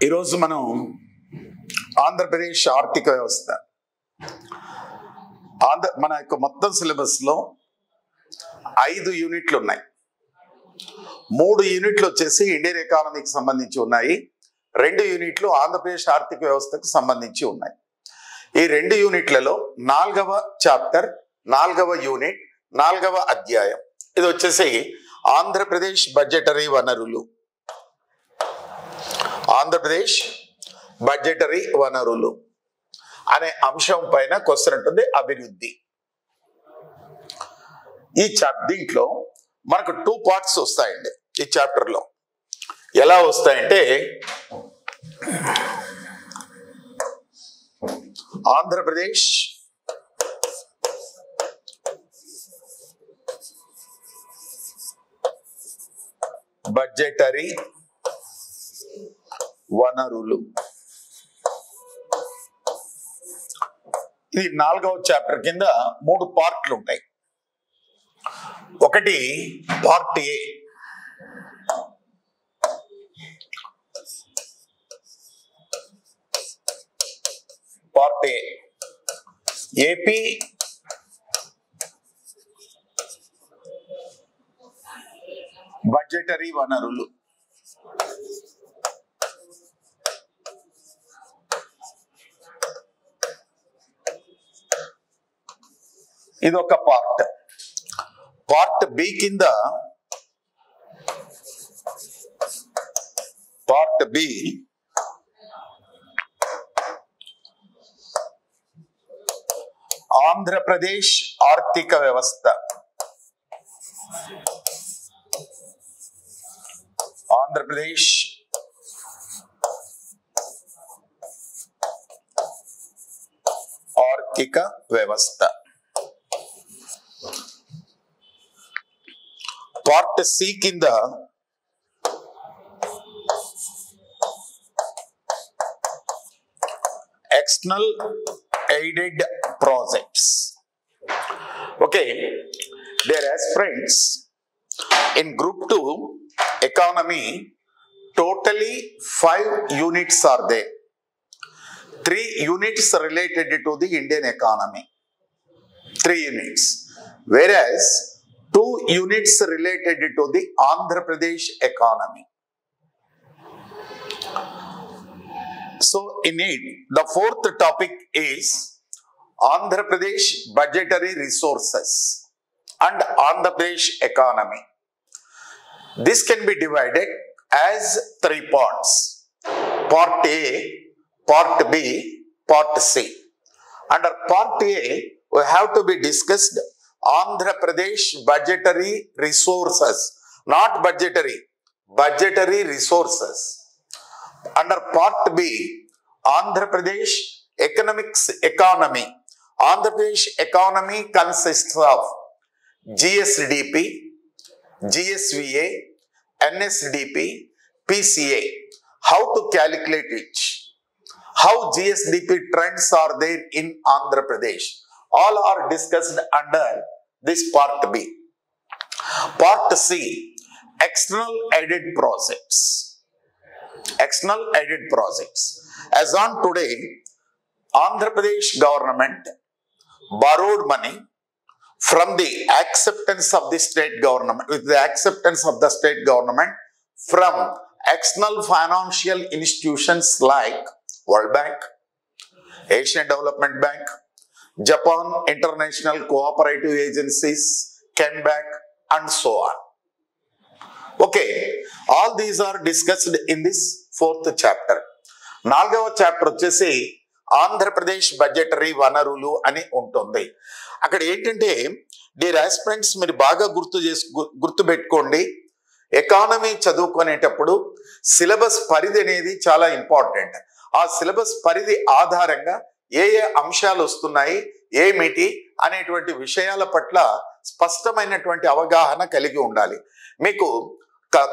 ఈరోజు మనం ఆంధ్రప్రదేశ్ ఆర్థిక వ్యవస్థ మన యొక్క మొత్తం సిలబస్లో 5 యూనిట్లు ఉన్నాయి. 3 యూనిట్లు వచ్చేసి ఇండియన్ ఎకానమీకి సంబంధించి ఉన్నాయి. 2 యూనిట్లు ఆంధ్రప్రదేశ్ ఆర్థిక వ్యవస్థకు సంబంధించి ఉన్నాయి. ఈ 2 యూనిట్లలో 4వ చాప్టర్, 4వ యూనిట్, 4వ అధ్యాయం ఇది వచ్చేసి ఆంధ్రప్రదేశ్ బడ్జెటరీ వనరులు. ఆంధ్రప్రదేశ్ బడ్జెటరీ వనరులు అనే అంశం పైన క్వశ్చన్ ఉంటుంది, అభివృద్ధి. ఈ దీంట్లో మనకు 2 పార్ట్స్ వస్తాయండి. ఈ చాప్టర్లో ఎలా వస్తాయంటే, ఆంధ్రప్రదేశ్ బడ్జెటరీ వనరులు, ఇది 4వ చాప్టర్ కింద 3 పార్ట్లు ఉంటాయి. ఒకటి part A. Part A AP budgetary వనరులు. ఇది ఒక పార్ట్. పార్ట్ బి కింద పార్ట్ బి ఆంధ్రప్రదేశ్ ఆర్థిక వ్యవస్థ. ఆంధ్రప్రదేశ్ ఆర్థిక వ్యవస్థ. పార్ట్ సి కింద external aided projects. Okay, dear aspirants, in group 2 economy totally 5 units are there. 3 units related to the Indian economy, 3 units, whereas 2 units related to the Andhra Pradesh economy. So in it, the 4th topic is Andhra Pradesh budgetary resources and Andhra Pradesh economy. This can be divided as 3 parts: part A, part B, part C. Under part A, we have to be discussed Andhra Pradesh budgetary resources, not budgetary, budgetary resources. Under part B, Andhra Pradesh economy. Andhra Pradesh economy consists of GSDP, GSVA, NSDP, PCA. How to calculate it? How GSDP trends are there in Andhra Pradesh? All are discussed under this part B. Part C, external aided projects. External aided projects. As on today, Andhra Pradesh government borrowed money from the acceptance of the state government, with the acceptance of the state government, from external financial institutions like World Bank, Asian Development Bank, Japan International Cooperative Agencies, Kenbank, and so on. Okay, all these are discussed in this 4th chapter. 4వ chapter వచ్చేసి Andhra Pradesh budgetary వనరులు అని ఉంటుంది. అక్కడ ఏంటంటే, dear aspirants, మీరు బాగా గుర్తుపెట్టుకోండి, ఎకానమీ చదువుకునేటప్పుడు సిలబస్ పరిధి అనేది చాలా ఇంపార్టెంట్. ఆ సిలబస్ పరిధి ఆధారంగా ఏ అంశాలు వస్తున్నాయి, ఏమిటి అనేటువంటి విషయాల పట్ల స్పష్టమైనటువంటి అవగాహన కలిగి ఉండాలి. మీకు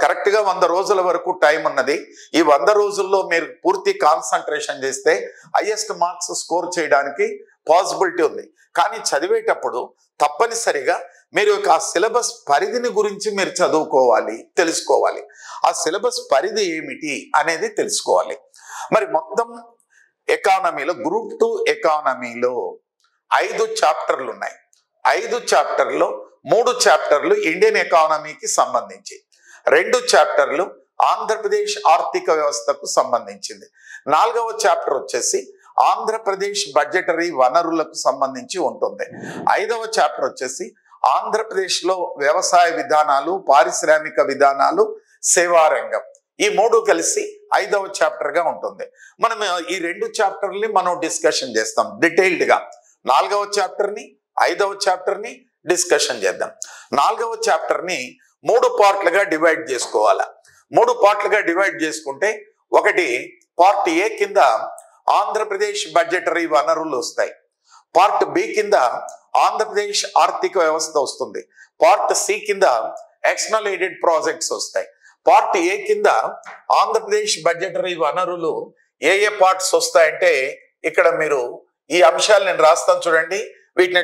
కరెక్ట్ గా 100 రోజుల వరకు టైం ఉన్నది. ఈ 100 రోజుల్లో మీరు పూర్తి కాన్సన్ట్రేషన్ చేస్తే హైయెస్ట్ మార్క్స్ స్కోర్ చేయడానికి పాసిబిలిటీ ఉంది. కానీ చదివేటప్పుడు తప్పనిసరిగా మీరు ఆ సిలబస్ పరిధిని గురించి మీరు చదువుకోవాలి, తెలుసుకోవాలి. ఆ సిలబస్ పరిధి ఏమిటి అనేది తెలుసుకోవాలి. మరి మొత్తం ఎకానమీలో గ్రూప్ 2 ఎకానమీలో 5 చాప్టర్లు ఉన్నాయి. 5 చాప్టర్లో 3 చాప్టర్లు ఇండియన్ ఎకానమీకి సంబంధించి, 2 చాప్టర్లు ఆంధ్రప్రదేశ్ ఆర్థిక వ్యవస్థకు సంబంధించింది. 4వ చాప్టర్ వచ్చేసి ఆంధ్రప్రదేశ్ బడ్జెటరీ వనరులకు సంబంధించి ఉంటుంది. 5వ చాప్టర్ వచ్చేసి ఆంధ్రప్రదేశ్లో వ్యవసాయ విధానాలు, పారిశ్రామిక విధానాలు, సేవారంగం, ఈ 3 కలిసి 5వ చాప్టర్ గా ఉంటుంది. మనం ఈ 2 చాప్టర్ని మనం డిస్కషన్ చేస్తాం డీటెయిల్డ్ గా. 4వ చాప్టర్ని 5వ చాప్టర్ని డిస్కషన్ చేద్దాం. 4వ చాప్టర్ని 3 పార్ట్లుగా డివైడ్ చేసుకోవాలా. 3 పార్ట్లుగా డివైడ్ చేసుకుంటే, ఒకటి పార్ట్ ఏ కింద ఆంధ్రప్రదేశ్ బడ్జెటరీ వనరులు వస్తాయి, పార్ట్ బి కింద ఆంధ్రప్రదేశ్ ఆర్థిక వ్యవస్థ వస్తుంది, పార్ట్ సి కింద ఎక్స్టర్నల్ ఎయిడెడ్ ప్రాజెక్ట్స్ వస్తాయి. పార్ట్ ఏ కింద ఆంధ్రప్రదేశ్ బడ్జెటరీ వనరులు ఏ ఏ పార్ట్స్ వస్తాయంటే, ఇక్కడ మీరు ఈ అంశాలు నేను రాస్తాను చూడండి, వీటిని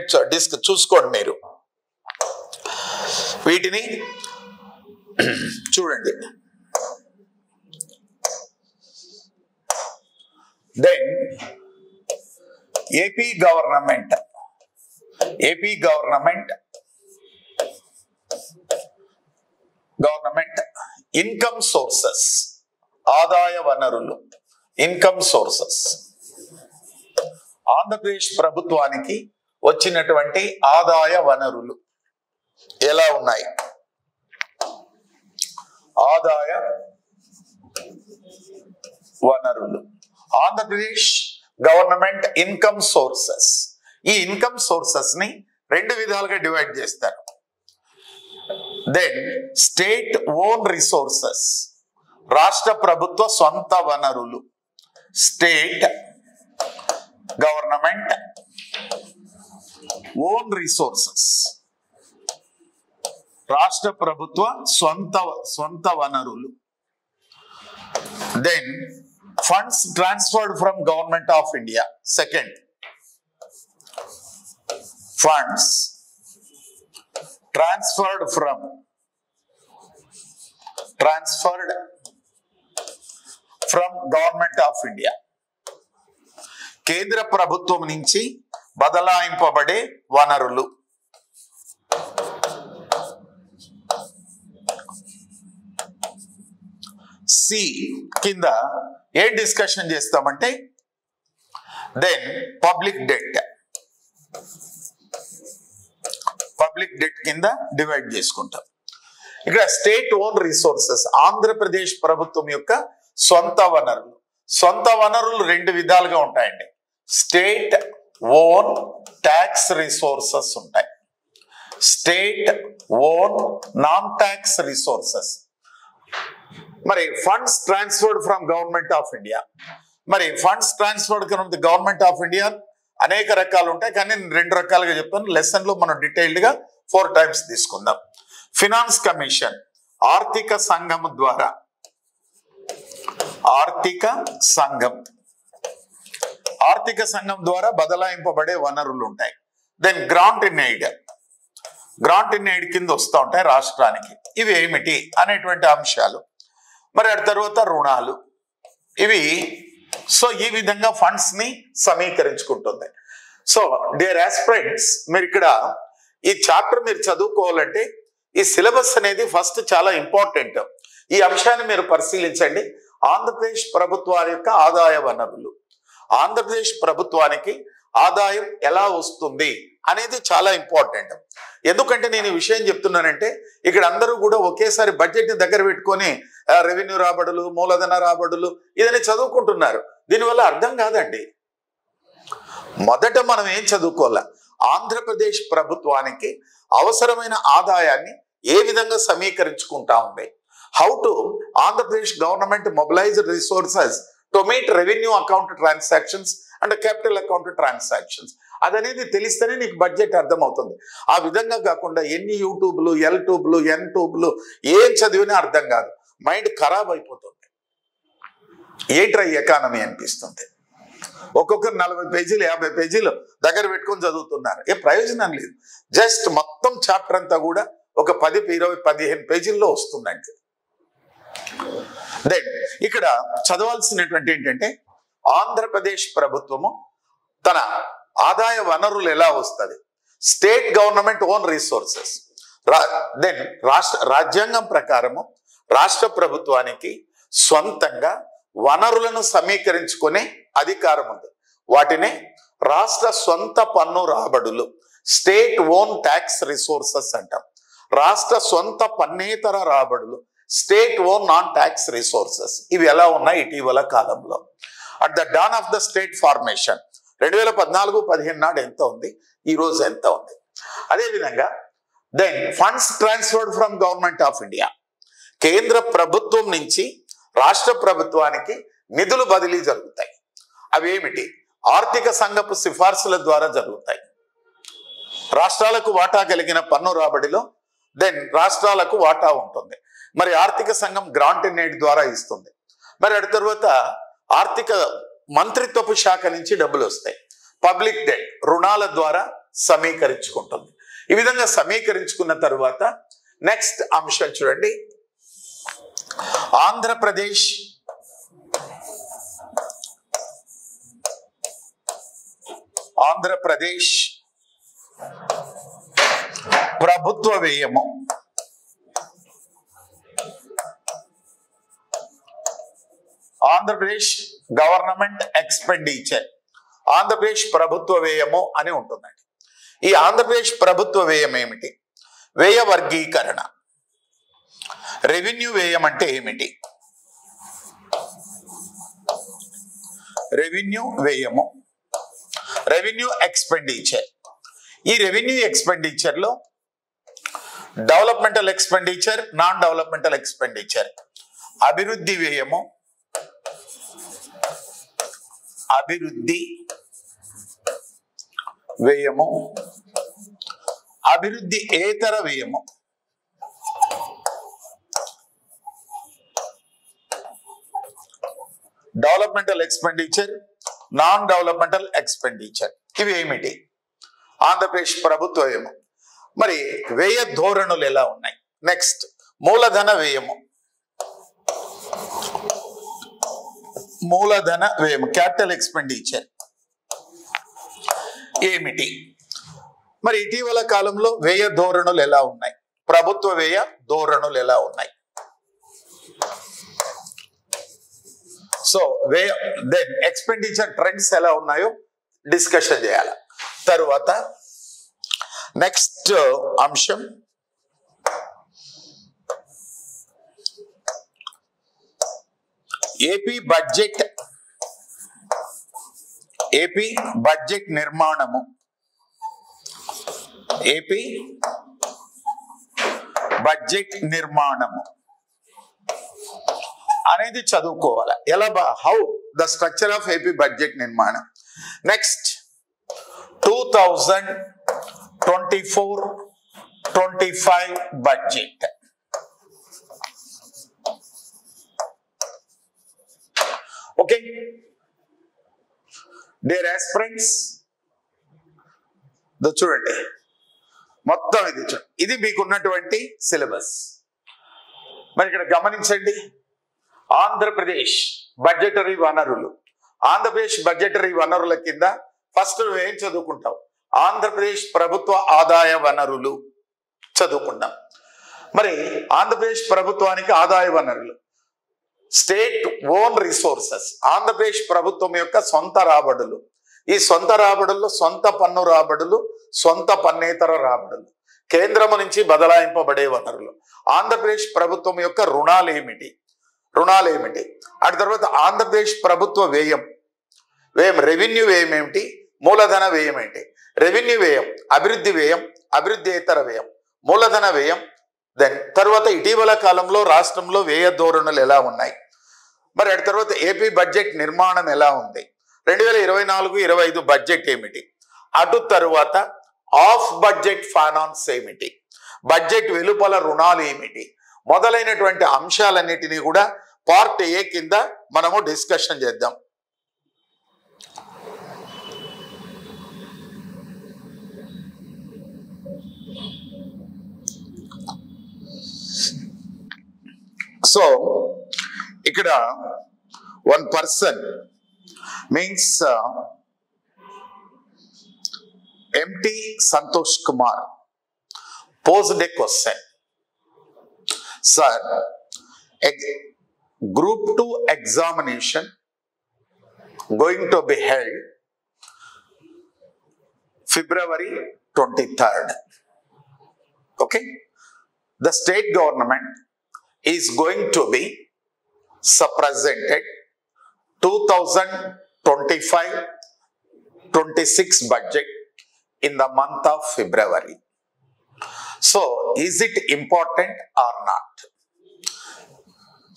చూసుకోండి. మీరు వీటిని చూడండి. Then AP government income sources, ఆదాయ వనరులు, ఇన్కమ్ సోర్సెస్. ఆంధ్రప్రదేశ్ ప్రభుత్వానికి వచ్చినటువంటి ఆదాయ వనరులు ఎలా ఉన్నాయి? ఆదాయ వనరులు, ఆంధ్రప్రదేశ్ గవర్నమెంట్ ఇన్కమ్ సోర్సెస్. ఈ ఇన్కమ్ సోర్సెస్ ని 2 విధాలుగా డివైడ్ చేస్తారు. దెన్ స్టేట్ ఓన్ రిసోర్సెస్, రాష్ట్ర ప్రభుత్వ సొంత వనరులు, స్టేట్ గవర్నమెంట్ ఓన్ రిసోర్సెస్, రాష్ట్ర ప్రభుత్వ సొంత వనరులు. Then funds transferred from government of India, second funds transferred from government of India, కేంద్ర ప్రభుత్వం నుంచి బదలాయింపబడే వనరులు. సి కింద ఏం డిస్కషన్ చేస్తామంటే, దెన్ పబ్లిక్ డెట్ కింద డివైడ్ చేసుకుంటాం. ఇక్కడ స్టేట్ ఓన్ రిసోర్సెస్, ఆంధ్రప్రదేశ్ ప్రభుత్వం యొక్క సొంత వనరులు. సొంత వనరులు 2 విధాలుగా ఉంటాయండి. స్టేట్ ఓన్ ట్యాక్స్ రిసోర్సెస్ ఉంటాయి, state own non tax resources. మరి funds transferred from government of India, మరి funds transferred from the government of India అనేక రకాలు ఉంటాయి, కానీ నేను 2 రకాలుగా చెప్తాను. లెసన్ లో మనం డీటెయిల్డ్ గా 4 టైమ్స్ తీసుకుందాం. ఫినాన్స్ కమిషన్, ఆర్థిక సంఘం ద్వారా, ఆర్థిక సంఘం ద్వారా బదలాయింపబడే వనరులు ఉంటాయి. దెన్ గ్రాంట్ ఇన్ ఎయిడ్ కింద వస్తూ ఉంటాయి రాష్ట్రానికి. ఇవి ఏమిటి అనేటువంటి అంశాలు. మరి ఆ తర్వాత రుణాలు, ఇవి. సో ఈ విధంగా ఫండ్స్ ని సమీకరించుకుంటుంది. సో డియర్ ఆస్పిరెంట్స్, మీరు ఇక్కడ ఈ చాప్టర్ మీరు చదువుకోవాలంటే ఈ సిలబస్ అనేది ఫస్ట్ చాలా ఇంపార్టెంట్. ఈ అంశాన్ని మీరు పరిశీలించండి. ఆంధ్రప్రదేశ్ ప్రభుత్వాల యొక్క ఆదాయ వనరులు, ఆంధ్రప్రదేశ్ ప్రభుత్వానికి ఆదాయం ఎలా వస్తుంది అనేది చాలా ఇంపార్టెంట్. ఎందుకంటే నేను ఈ విషయం చెప్తున్నానంటే, ఇక్కడ అందరూ కూడా ఒకేసారి బడ్జెట్ ని దగ్గర పెట్టుకొని రెవెన్యూ రాబడులు, మూలధన రాబడులు ఇదని చదువుకుంటున్నారు. దీనివల్ల అర్థం కాదండి. మొదట మనం ఏం చదువుకోవాలా, ఆంధ్రప్రదేశ్ ప్రభుత్వానికి అవసరమైన ఆదాయాన్ని ఏ విధంగా సమీకరించుకుంటా ఉంది, how to Andhra Pradesh government mobilise resources to meet revenue account transactions అంటే క్యాపిటల్ అకౌంట్ ట్రాన్సాక్షన్స్. అదనేది తెలిస్తేనే నీకు బడ్జెట్ అర్థమవుతుంది. ఆ విధంగా కాకుండా ఎన్ని యూట్యూబ్లు, ఎల్ట్యూబ్లు, ఎన్ట్యూబ్లు ఏం చదివినా అర్థం కాదు, మైండ్ ఖరాబ్ అయిపోతుంది. ఏంట్రా ఈ ఎకానమీ అనిపిస్తుంది. ఒక్కొక్కరు 40 పేజీలు 50 పేజీలు దగ్గర పెట్టుకొని చదువుతున్నారు. ఏ ప్రయోజనం లేదు. జస్ట్ మొత్తం చాప్టర్ అంతా కూడా ఒక 10, 20, 15 పేజీల్లో వస్తుందండి. దెన్ ఇక్కడ చదవాల్సినటువంటి ఏంటంటే ఆంధ్రప్రదేశ్ ప్రభుత్వము తన ఆదాయ వనరులు ఎలా వస్తుంది, state government own resources. Then రాజ్యాంగం ప్రకారము రాష్ట్ర ప్రభుత్వానికి సొంతంగా వనరులను సమీకరించుకునే అధికారం ఉంది. వాటిని రాష్ట్ర సొంత పన్ను రాబడులు, స్టేట్ ఓన్ ట్యాక్స్ రిసోర్సెస్ అంటాం. రాష్ట్ర సొంత పన్నేతర రాబడులు, state own non tax resources. ఇవి ఎలా ఉన్నాయి ఇటీవల కాలంలో? At the dawn of the state formation 2014-15 నాడు ఎంత ఉంది, ఈ రోజు ఎంత ఉంది. అదేవిధంగా then funds transferred from government of India. కేంద్ర ప్రభుత్వం నుంచి రాష్ట్ర ప్రభుత్వానికి నిధులు బదిలీ జరుగుతాయి. అవి ఏమిటి? ఆర్థిక సంఘపు సిఫార్సుల ద్వారా జరుగుతాయి. రాష్ట్రాలకు వాటా కలిగిన పన్ను రాబడిలో దెన్ రాష్ట్రాలకు వాటా ఉంటుంది. మరి ఆర్థిక సంఘం గ్రాంట్ ఇన్ ఎయిడ్ ద్వారా ఇస్తుంది. మరి అటు తర్వాత ఆర్థిక మంత్రిత్వపు శాఖ నుంచి డబ్బులు వస్తాయి. పబ్లిక్ డెట్ రుణాల ద్వారా సమీకరించుకుంటుంది. ఈ విధంగా సమీకరించుకున్న తరువాత నెక్స్ట్ అంశం చూడండి. ఆంధ్రప్రదేశ్ ప్రభుత్వ వ్యయము ఆంధ్రప్రదేశ్ గవర్నమెంట్ ఎక్స్పెండిచర్, ఆంధ్రప్రదేశ్ ప్రభుత్వ వ్యయము అని ఉంటుందండి. ఈ ఆంధ్రప్రదేశ్ ప్రభుత్వ వ్యయం ఏమిటి? వ్యయ వర్గీకరణ. రెవెన్యూ వ్యయం అంటే ఏమిటి? రెవెన్యూ వ్యయము, రెవెన్యూ ఎక్స్పెండిచర్. ఈ రెవెన్యూ ఎక్స్పెండిచర్ లో developmental expenditure, non developmental expenditure. అభివృద్ధి వ్యయము, అభివృద్ధి వ్యయము, అభివృద్ధి ఏతర వ్యయము. Developmental expenditure, non developmental expenditure. ఇవి ఏమిటి? ఆంధ్రప్రదేశ్ ప్రభుత్వ వ్యయము. మరి వ్యయ ధోరణులు ఎలా ఉన్నాయి? నెక్స్ట్ మూలధన వ్యయము, మూలధన వ్యయము క్యాపిటల్ ఎక్స్పెండిచర్ ఏమిటి? మరి ఇటీవల కాలంలో వ్యయ ధోరణులు ఎలా ఉన్నాయి? ప్రభుత్వ వ్యయ ధోరణులు ఎలా ఉన్నాయి? సో వ్యయ దెన్ ఎక్స్పెండిచర్ ట్రెండ్స్ ఎలా ఉన్నాయో డిస్కషన్ చేయాలి. తరువాత నెక్స్ట్ అంశం ఏపీ బడ్జెట్, ఏపీ బడ్జెట్ నిర్మాణము, ఏపీ బడ్జెట్ నిర్మాణము అనేది చదువుకోవాలి. ఎలా how the structure of AP budget నిర్మాణం. Next 2024-25 budget. Okay dear aspirants, చూడండి మొత్తం ఇది మీకున్నటువంటి సిలబస్. మరి ఇక్కడ గమనించండి, ఆంధ్రప్రదేశ్ బడ్జెటరీ వనరులు. ఆంధ్రప్రదేశ్ బడ్జెటరీ వనరుల కింద ఫస్ట్ నువ్వు ఏం చదువుకుంటావు? ఆంధ్రప్రదేశ్ ప్రభుత్వ ఆదాయ వనరులు చదువుకుంటాం. మరి ఆంధ్రప్రదేశ్ ప్రభుత్వానికి ఆదాయ వనరులు, స్టేట్ ఓన్ రిసోర్సెస్, ఆంధ్రప్రదేశ్ ప్రభుత్వం యొక్క సొంత రాబడులు. ఈ సొంత రాబడుల్లో సొంత పన్ను రాబడులు, సొంత పన్నేతర రాబడులు, కేంద్రము నుంచి బదలాయింపబడే వనరులు. ఆంధ్రప్రదేశ్ ప్రభుత్వం యొక్క రుణాలు ఏమిటి? అటు తర్వాత ఆంధ్రప్రదేశ్ ప్రభుత్వ వ్యయం, రెవెన్యూ వ్యయం ఏమిటి? మూలధన వ్యయం ఏంటి? రెవెన్యూ వ్యయం, అభివృద్ధి వ్యయం, అభివృద్ధియేతర వ్యయం, మూలధన వ్యయం. దెన్ తర్వాత ఇటీవల కాలంలో రాష్ట్రంలో వ్యయ ధోరణులు ఎలా ఉన్నాయి? మరి అటు తర్వాత ఏపీ బడ్జెట్ నిర్మాణం ఎలా ఉంది? 2024-25 బడ్జెట్ ఏమిటి, అటు తరువాత ఆఫ్ బడ్జెట్ ఫైనాన్స్ ఏమిటి, బడ్జెట్ వెలుపల రుణాలు ఏమిటి, మొదలైనటువంటి అంశాలన్నిటినీ కూడా పార్ట్ ఏ కింద మనము డిస్కషన్ చేద్దాం. సో ఇక్కడ one person means MT Santosh Kumar posed a question. Sir, Group 2 examination going to be held February 23rd. Okay? The state government is going to be presented 2025-26 budget in the month of February. So, is it important or not?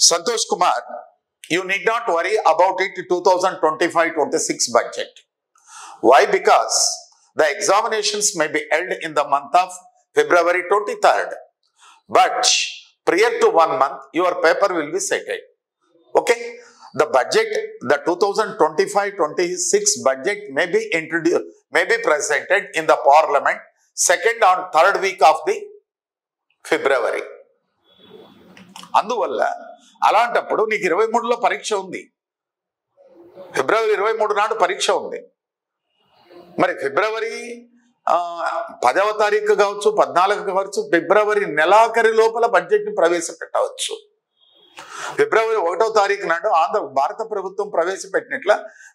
Santosh Kumar, you need not worry about it 2025-26 budget. Why? Because the examinations may be held in the month of February 23rd. But prior to 1 month, your paper will be settled. Okay? The budget, the 2025-26 budget may be introduced, may be presented in the parliament 2nd or 3rd week of the February. అందువల్ల అలాంటప్పుడు నీకు 23లో పరీక్ష ఉంది, ఫిబ్రవరి 23 నాడు పరీక్ష ఉంది. మరి ఫిబ్రవరి 10వ తారీఖు కావచ్చు, 14 కావచ్చు, ఫిబ్రవరి నెలాఖరి లోపల బడ్జెట్ని ప్రవేశపెట్టవచ్చు. ఫిబ్రవరి 1వ తారీఖు నాడు భారత ప్రభుత్వం ప్రవేశపెట్టినట్ల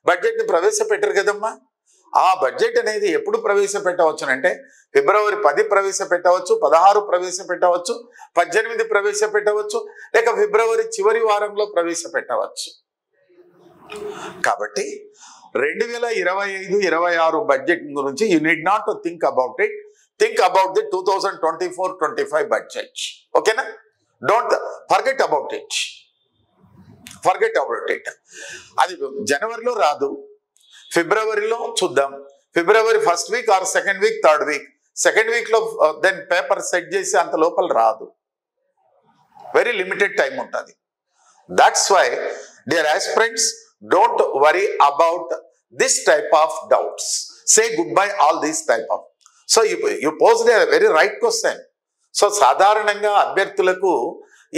బడ్జెట్ని ప్రవేశపెట్టారు కదమ్మా. ఆ బడ్జెట్ అనేది ఎప్పుడు ప్రవేశపెట్టవచ్చు అంటే ఫిబ్రవరి 10 ప్రవేశపెట్టవచ్చు, 16 ప్రవేశపెట్టవచ్చు, 18 ప్రవేశపెట్టవచ్చు, లేక ఫిబ్రవరి చివరి వారంలో ప్రవేశపెట్టవచ్చు. కాబట్టి 2025-26 బడ్జెట్ గురించి you need not to think about it, think about the 2024-25 budget. ఓకేనా? Don't forget about it, forget about it. అది జనవరిలో రాదు, ఫిబ్రవరిలో చూద్దాం. ఫిబ్రవరి 1st week or 2nd week, 3rd week, 2nd వీక్లో దెన్ పేపర్ సెట్ చేసి అంత లోపల రాదు, వెరీ లిమిటెడ్ టైం ఉంటుంది. That's why dear aspirants, don't worry about this type of doubts, say goodbye all these type of. So you posed a very right question. So సాధారణంగా అభ్యర్థులకు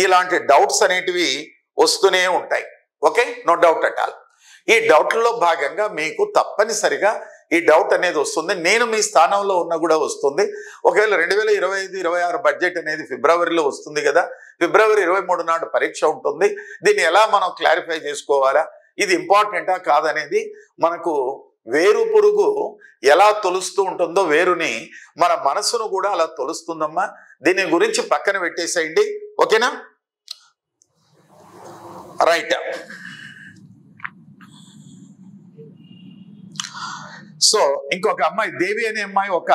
ఇలాంటి doubts అనేటివి వస్తూనే ఉంటాయి. Okay, no doubt at all. ఈ డౌట్లలో భాగంగా మీకు తప్పనిసరిగా ఈ డౌట్ అనేది వస్తుంది. నేను మీ స్థానంలో ఉన్న కూడా వస్తుంది. ఒకవేళ 2025-26 బడ్జెట్ అనేది ఫిబ్రవరిలో వస్తుంది కదా, ఫిబ్రవరి 23 నాడు పరీక్ష ఉంటుంది. దీన్ని ఎలా మనం క్లారిఫై చేసుకోవాలా, ఇది ఇంపార్టెంటా కాదనేది మనకు వేరు పురుగు ఎలా తొలుస్తూ ఉంటుందో వేరుని మన మనసును కూడా అలా తొలుస్తుందమ్మా. దీని గురించి పక్కన పెట్టేసేయండి. ఓకేనా? రైట్. సో ఇంకొక అమ్మాయి, దేవి అనే అమ్మాయి ఒక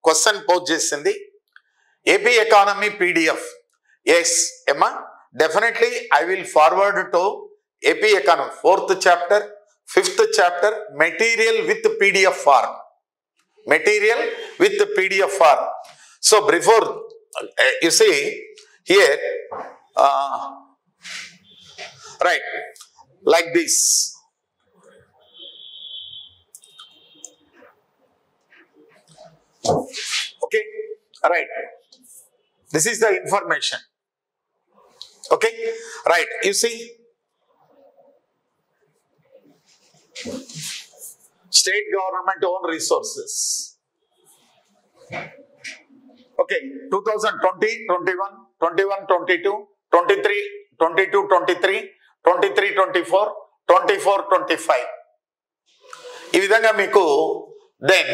క్వశ్చన్ పోస్ట్ చేసింది. AP economy PDF. ఎస్ అమ్మా, definitely I will forward to AP economy 4th chapter, 5th chapter, material with PDF form. Material with PDF form. So before you see here, right, like this. Okay, right. This is the information. Okay, right. You see, state government own resources. Okay, 2020, 21, 21, 22, 23, 22, 23, 23, 24, 24, 25. ఈ విధంగా మీకు then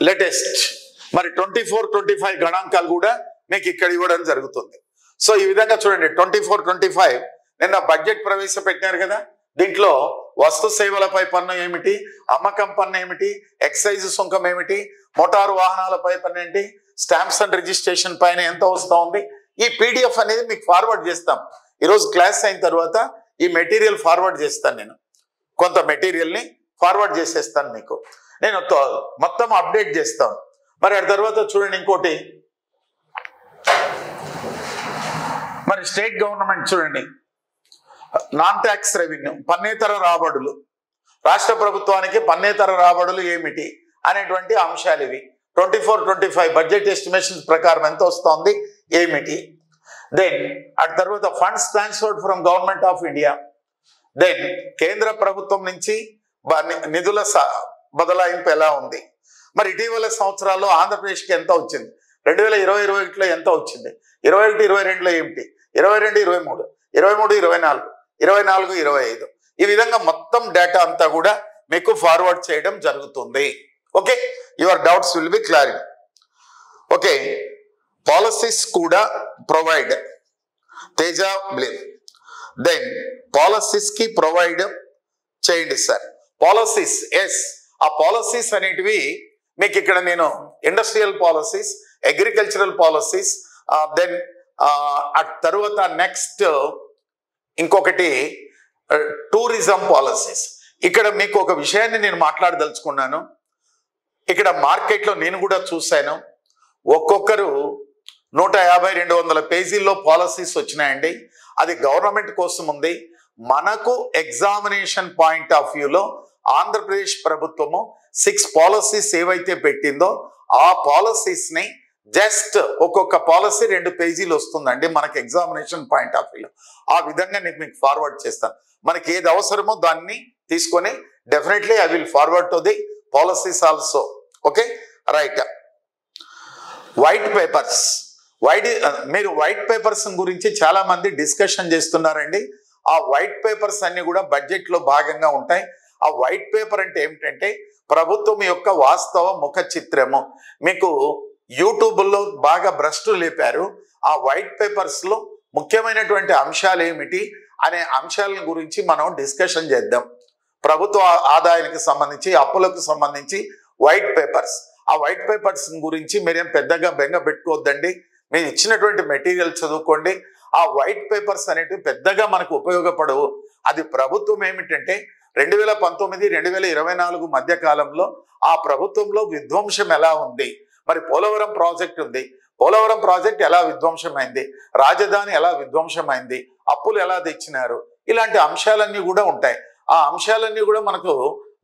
latest మరి 24, 25 గణాంకాలు కూడా మీకు ఇక్కడ ఇవ్వడం జరుగుతుంది. సో ఈ విధంగా చూడండి, 24, 25 నిన్న బడ్జెట్ ప్రవేశపెట్టారు కదా. దీంట్లో వస్తు సేవలపై పన్ను ఏమిటి, అమ్మకం పన్ను ఏమిటి, ఎక్సైజ్ సుంకం ఏమిటి, మోటారు వాహనాలపై పన్ను ఏంటి, స్టాంప్స్ అండ్ రిజిస్ట్రేషన్ పైన ఎంత వస్తూ ఉంది. ఈ పీడిఎఫ్ అనేది మీకు ఫార్వర్డ్ చేస్తాం. ఈరోజు క్లాస్ అయిన తర్వాత ఈ మెటీరియల్ ఫార్వర్డ్ చేస్తాను నేను. కొంత మెటీరియల్ని ఫార్వర్డ్ చేసేస్తాను మీకు. నేను మొత్తం అప్డేట్ చేస్తాను. మరి ఆ తర్వాత చూడండి ఇంకోటి, మరి స్టేట్ గవర్నమెంట్ చూడండి, నాన్ ట్యాక్స్ రెవెన్యూ, పన్నేతర రాబడులు, రాష్ట్ర ప్రభుత్వానికి పన్నేతర రాబడులు ఏమిటి అనేటువంటి అంశాలు ఇవి. 24-25 బడ్జెట్ ఎస్టిమేషన్స్ ప్రకారం ఎంత వస్తుంది ఏమిటి. దెన్ ఆ తర్వాత funds transferred from government of India. Then కేంద్ర ప్రభుత్వం నుంచి నిధుల బదలాయింపు ఎలా ఉంది. మరి ఇటీవల సంవత్సరాల్లో ఆంధ్రప్రదేశ్కి ఎంత వచ్చింది, 2020-21లో ఎంత వచ్చింది, 21-22లో ఏమిటి, 22-23, 23-24, 24-25 ఈ విధంగా మొత్తం డేటా అంతా కూడా మీకు ఫార్వర్డ్ చేయడం జరుగుతుంది. Okay, your doubts will be clarity. Okay, policies కూడా ప్రొవైడ్ తేజ బ్లిమ్. దెన్ పాలసీస్ కి ప్రొవైడ్ చేయండి సార్. పాలసీస్, ఎస్, ఆ పాలసీస్ అనేటివి మీకు ఇక్కడ నేను industrial policies, agricultural policies, then ఆ తర్వాత నెక్స్ట్ ఇంకొకటి టూరిజం పాలసీస్. ఇక్కడ మీకు ఒక విషయాన్ని నేను మాట్లాడదలుచుకున్నాను. ఇక్కడ మార్కెట్లో నేను కూడా చూశాను, ఒక్కొక్కరు 150-200 పేజీల్లో పాలసీస్ వచ్చినాయండి. అది గవర్నమెంట్ కోసం ఉంది. మనకు ఎగ్జామినేషన్ పాయింట్ ఆఫ్ వ్యూలో ఆంధ్రప్రదేశ్ ప్రభుత్వము 6 పాలసీస్ ఏవైతే పెట్టిందో ఆ పాలసీస్ ని జస్ట్ ఒక్కొక్క పాలసీ 2 పేజీలు వస్తుందండి మనకి ఎగ్జామినేషన్ పాయింట్ ఆఫ్ వ్యూలో. ఆ విధంగా నేను మీకు ఫార్వర్డ్ చేస్తాను. మనకి ఏది అవసరమో దాన్ని తీసుకొని definitely I will forward to the policies also. Okay, right. White papers, మీరు వైట్ పేపర్స్ గురించి చాలా మంది డిస్కషన్ చేస్తున్నారండి. ఆ వైట్ పేపర్స్ అన్ని కూడా బడ్జెట్ లో భాగంగా ఉంటాయి. ఆ వైట్ పేపర్ అంటే ఏమిటంటే ప్రభుత్వం యొక్క వాస్తవ ముఖ చిత్రము. మీకు యూట్యూబ్లో బాగా భ్రష్టు లేపారు. ఆ వైట్ పేపర్స్ లో ముఖ్యమైనటువంటి అంశాలు ఏమిటి అనే అంశాల గురించి మనం డిస్కషన్ చేద్దాం. ప్రభుత్వ ఆదాయానికి సంబంధించి, అప్పులకు సంబంధించి వైట్ పేపర్స్. ఆ వైట్ పేపర్స్ గురించి మీరేం పెద్దగా బెంగ పెట్టుకోవద్దండి. మీరు ఇచ్చినటువంటి మెటీరియల్ చదువుకోండి. ఆ వైట్ పేపర్స్ అనేటివి పెద్దగా మనకు ఉపయోగపడవు. అది ప్రభుత్వం ఏమిటంటే 2019-2024 మధ్య కాలంలో ఆ ప్రభుత్వంలో విధ్వంసం ఎలా ఉంది, మరి పోలవరం ప్రాజెక్ట్ ఉంది, పోలవరం ప్రాజెక్ట్ ఎలా విధ్వంసమైంది, రాజధాని ఎలా విధ్వంసమైంది, అప్పులు ఎలా తెచ్చినారు, ఇలాంటి అంశాలన్నీ కూడా ఉంటాయి. ఆ అంశాలన్నీ కూడా మనకు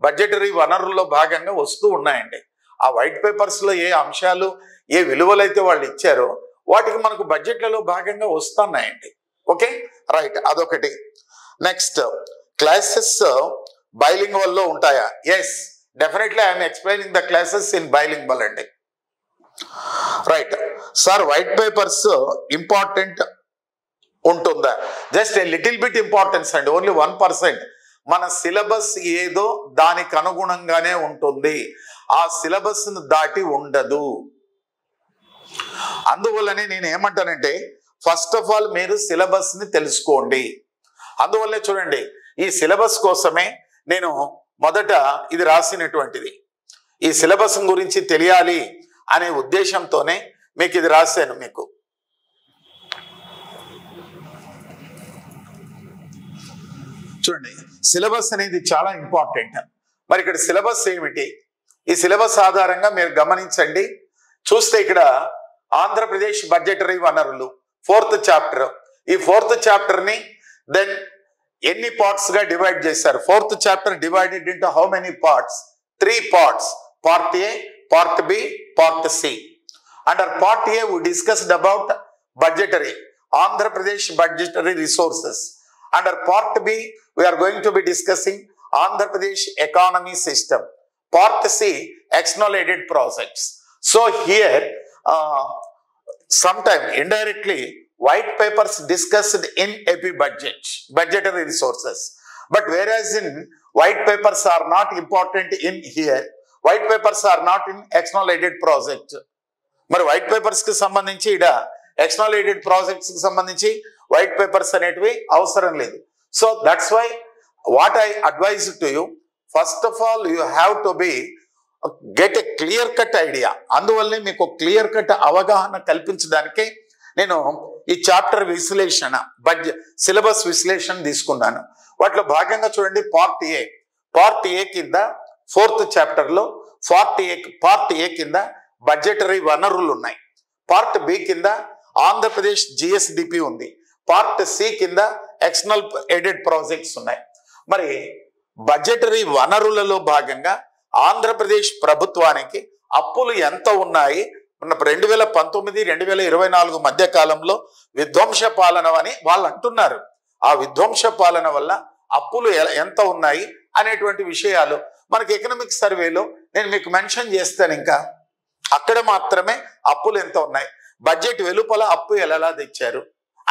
బడ్జెటరీ వనరుల్లో భాగంగా వస్తూ ఉన్నాయండి. ఆ వైట్ పేపర్స్ లో ఏ అంశాలు, ఏ విలువలైతే వాళ్ళు ఇచ్చారో వాటికి మనకు బడ్జెట్లలో భాగంగా వస్తున్నాయండి. ఓకే, రైట్, అదొకటి. నెక్స్ట్, క్లాసెస్ బైలింగ్వల్ లో ఉంటాయా? Yes, definitely I'm explaining the classes in bilingual అండి. Right sir, white papers important ఉంటుందా? Just a little bit importance అండి, ఓన్లీ 1%. మన సిలబస్ ఏదో దానికి అనుగుణంగానే ఉంటుంది, ఆ సిలబస్ దాటి ఉండదు. అందువల్లనే నేను ఏమంటానంటే ఫస్ట్ ఆఫ్ ఆల్ మీరు సిలబస్ ని తెలుసుకోండి. అందువల్లే చూడండి, ఈ సిలబస్ కోసమే నేను మొదట ఇది రాసినటువంటిది. ఈ సిలబస్ గురించి తెలియాలి అనే ఉద్దేశంతోనే మీకు ఇది రాశాను. మీకు చూడండి, సిలబస్ అనేది చాలా ఇంపార్టెంట్. మరి ఇక్కడ సిలబస్ ఏమిటి? ఈ సిలబస్ ఆధారంగా మీరు గమనించండి. చూస్తే ఇక్కడ ఆంధ్రప్రదేశ్ బడ్జెటరీ వనరులు 4th చాప్టర్. ఈ 4th చాప్టర్ ని దెన్ ఎన్ని పార్ట్స్ గా డివైడ్ చేశారు? 4th chapter divided into how many parts? 3 parts. Part A, Part B, Part C. Under Part A we discussed about budgetary, Andhra Pradesh budgetary resources. Under Part B we are going to be discussing Andhra Pradesh economy system. Part C, external aided projects. So here sometime indirectly white papers discussed in AP budget, budgetary resources. But whereas in white papers are not important in here, white papers are not in external aided project. మరి white papers కి సంబంధించి ఇక్కడ external aided projects కి సంబంధించి white papers అనేటివి అవసరం లేదు. So that's why what I advise to you, first of all you have to be get a clear cut idea. అందువల్లనే మీకు క్లియర్ కట్ అవగాహన కల్పించడానికి నేను ఈ చాప్టర్ విశ్లేషణ, సిలబస్ విశ్లేషణ తీసుకున్నాను. వాటిలో భాగంగా చూడండి, పార్ట్ ఏ. పార్ట్ ఏ కింద 4th చాప్టర్లో పార్ట్ ఏ కింద బడ్జెటరీ వనరులు ఉన్నాయి. పార్ట్ బి కింద ఆంధ్రప్రదేశ్ జిఎస్డిపి ఉంది. పార్ట్ సి కింద ఎక్స్టర్నల్ ఎయిడెడ్ ప్రాజెక్ట్స్ ఉన్నాయి. మరి బడ్జెటరీ వనరులలో భాగంగా ఆంధ్రప్రదేశ్ ప్రభుత్వానికి అప్పులు ఎంత ఉన్నాయి 2019-2024 మధ్య కాలంలో విధ్వంస పాలన అని వాళ్ళు అంటున్నారు. ఆ విధ్వంస పాలన వల్ల అప్పులు ఎంత ఉన్నాయి అనేటువంటి విషయాలు మనకి ఎకనామిక్ సర్వేలో నేను మీకు మెన్షన్ చేస్తాను. ఇంకా అక్కడ మాత్రమే అప్పులు ఎంత ఉన్నాయి, బడ్జెట్ వెలుపల అప్పు ఎలా తెచ్చారు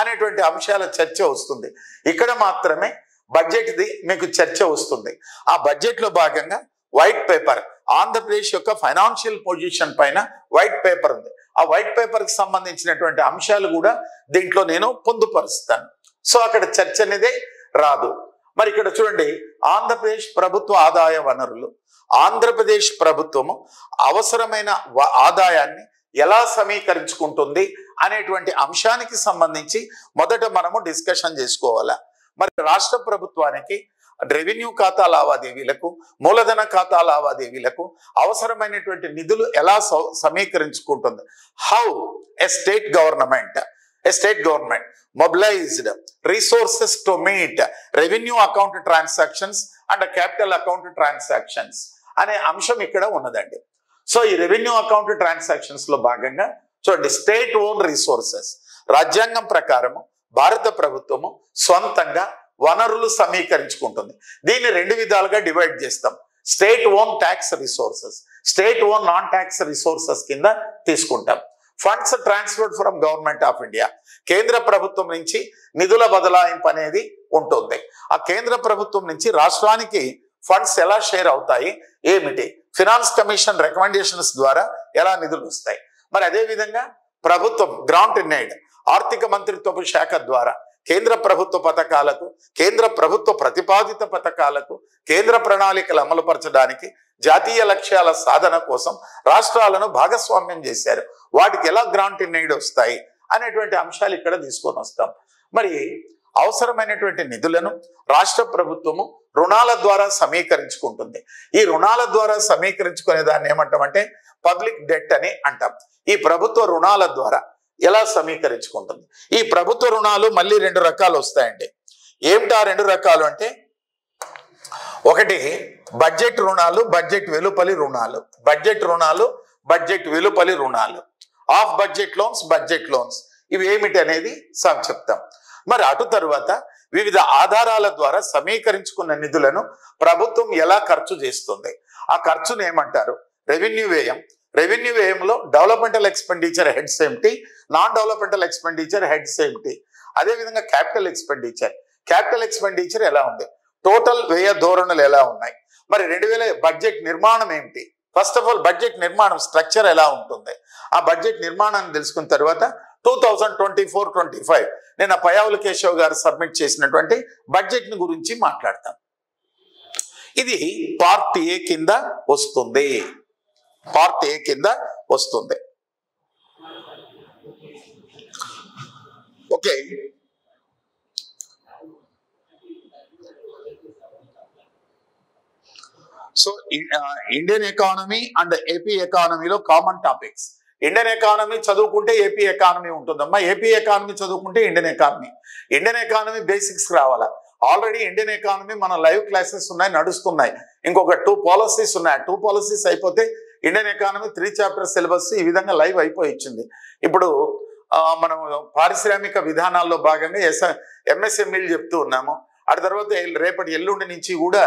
అనేటువంటి అంశాల చర్చ వస్తుంది. ఇక్కడ మాత్రమే బడ్జెట్ది మీకు చర్చ వస్తుంది. ఆ బడ్జెట్లో భాగంగా వైట్ పేపర్, ఆంధ్రప్రదేశ్ యొక్క ఫైనాన్షియల్ పొజిషన్ పైన వైట్ పేపర్ ఉంది. ఆ వైట్ పేపర్కి సంబంధించినటువంటి అంశాలు కూడా దీంట్లో నేను పొందుపరుస్తాను. సో అక్కడ చర్చ అనేదే రాదు. మరి ఇక్కడ చూడండి, ఆంధ్రప్రదేశ్ ప్రభుత్వ ఆదాయ వనరులు. ఆంధ్రప్రదేశ్ ప్రభుత్వము అవసరమైన ఆదాయాన్ని ఎలా సమీకరించుకుంటుంది అనేటువంటి అంశానికి సంబంధించి మొదట మనము డిస్కషన్ చేసుకోవాలా. మరి రాష్ట్ర ప్రభుత్వానికి రెవెన్యూ ఖాతా లావాదేవీలకు, మూలధన ఖాతా లావాదేవీలకు అవసరమైనటువంటి నిధులు ఎలా సమీకరించుకుంటుంది? How a state government mobilized resources to meet revenue account transactions and capital account transactions అనే అంశం ఇక్కడ ఉన్నదండి. సో ఈ రెవెన్యూ అకౌంట్ ట్రాన్సాక్షన్స్ లో భాగంగా చూడండి, స్టేట్ ఓన్ రిసోర్సెస్. రాజ్యాంగం ప్రకారము భారత ప్రభుత్వము సొంతంగా వనరులు సమీకరించుకుంటుంది. దీన్ని 2 విధాలుగా డివైడ్ చేస్తాం. State own tax resources, state own non tax resources కింద తీసుకుంటాం. Funds transferred from government of India, కేంద్ర ప్రభుత్వం నుంచి నిధుల బదలాయింపు అనేది ఉంటుంది. ఆ కేంద్ర ప్రభుత్వం నుంచి రాష్ట్రానికి ఫండ్స్ ఎలా షేర్ అవుతాయి, ఏమిటి, ఫినాన్స్ కమిషన్ రికమెండేషన్స్ ద్వారా ఎలా నిధులు వస్తాయి. మరి అదేవిధంగా ప్రభుత్వం గ్రాంట్ ఇన్ ఎయిడ్, ఆర్థిక మంత్రిత్వ శాఖ ద్వారా కేంద్ర ప్రభుత్వ పథకాలకు, కేంద్ర ప్రభుత్వ ప్రతిపాదిత పథకాలకు, కేంద్ర ప్రణాళికలు అమలుపరచడానికి, జాతీయ లక్ష్యాల సాధన కోసం రాష్ట్రాలను భాగస్వామ్యం చేశారు. వాటికి ఎలా గ్రాంట్ ఇన్ ఎయిడ్ వస్తాయి అనేటువంటి అంశాలు ఇక్కడ తీసుకొని వస్తాం. మరి అవసరమైనటువంటి నిధులను రాష్ట్ర ప్రభుత్వము రుణాల ద్వారా సమీకరించుకుంటుంది. ఈ రుణాల ద్వారా సమీకరించుకునే దాన్ని ఏమంటామంటే పబ్లిక్ డెట్ అని అంటాం. ఈ ప్రభుత్వ రుణాల ద్వారా ఎలా సమీకరించుకుంటుంది? ఈ ప్రభుత్వ రుణాలు మళ్ళీ 2 రకాలు వస్తాయండి. ఏమిటా 2 రకాలు అంటే, ఒకటి బడ్జెట్ రుణాలు, బడ్జెట్ వెలుపలి రుణాలు. బడ్జెట్ రుణాలు, బడ్జెట్ వెలుపలి రుణాలు. Of budget loans, budget loans, ఇవి ఏమిటి అనేది చెప్తాం. మరి అటు తరువాత వివిధ ఆధారాల ద్వారా సమీకరించుకున్న నిధులను ప్రభుత్వం ఎలా ఖర్చు చేస్తుంది? ఆ ఖర్చును ఏమంటారు? రెవెన్యూ వ్యయం. రెవెన్యూ వ్యయంలో డెవలప్మెంటల్ ఎక్స్పెండిచర్ హెడ్స్ ఏమిటి, నాన్ డెవలప్మెంటల్ ఎక్స్పెండిచర్ హెడ్స్ ఏమిటి, అదేవిధంగా క్యాపిటల్ ఎక్స్పెండిచర్ ఎలా ఉంది, టోటల్ వ్యయ ధోరణులు ఎలా ఉన్నాయి, మరి 2000 బడ్జెట్ నిర్మాణం ఏమిటి, ఫస్ట్ ఆఫ్ ఆల్ బడ్జెట్ నిర్మాణం స్ట్రక్చర్ ఎలా ఉంటుంది. ఆ బడ్జెట్ నిర్మాణాన్ని తెలుసుకున్న తర్వాత 2024-25 నేను పయావుల కేశవ్ గారు సబ్మిట్ చేసినటువంటి బడ్జెట్ ని గురించి మాట్లాడతాం. ఇది పార్ట్ ఏ కింద వస్తుంది. పార్ట్ ఏ కింద వస్తుంది. Okay, so Indian economy and AP ఎకానమీలో కామన్ టాపిక్స్. ఇండియన్ ఎకానమీ చదువుకుంటే ఏపీ ఎకానమీ ఉంటుందమ్మా, ఏపీ ఎకానమీ చదువుకుంటే ఇండియన్ ఎకానమీ బేసిక్స్ రావాలా. ఆల్రెడీ ఇండియన్ ఎకానమీ మన లైవ్ క్లాసెస్ ఉన్నాయి, నడుస్తున్నాయి. ఇంకొక 2 పాలసీస్ ఉన్నాయి. 2 పాలసీస్ అయిపోతే ఇండియన్ ఎకానమీ 3 చాప్టర్ సిలబస్ ఈ విధంగా లైవ్ అయిపోయి ఇచ్చింది. ఇప్పుడు మనం పారిశ్రామిక విధానాల్లో భాగంగా ఎంఎస్ఎంఈలు చెప్తూ ఉన్నాము. ఆ తర్వాత రేపటి ఎల్లుండి నుంచి కూడా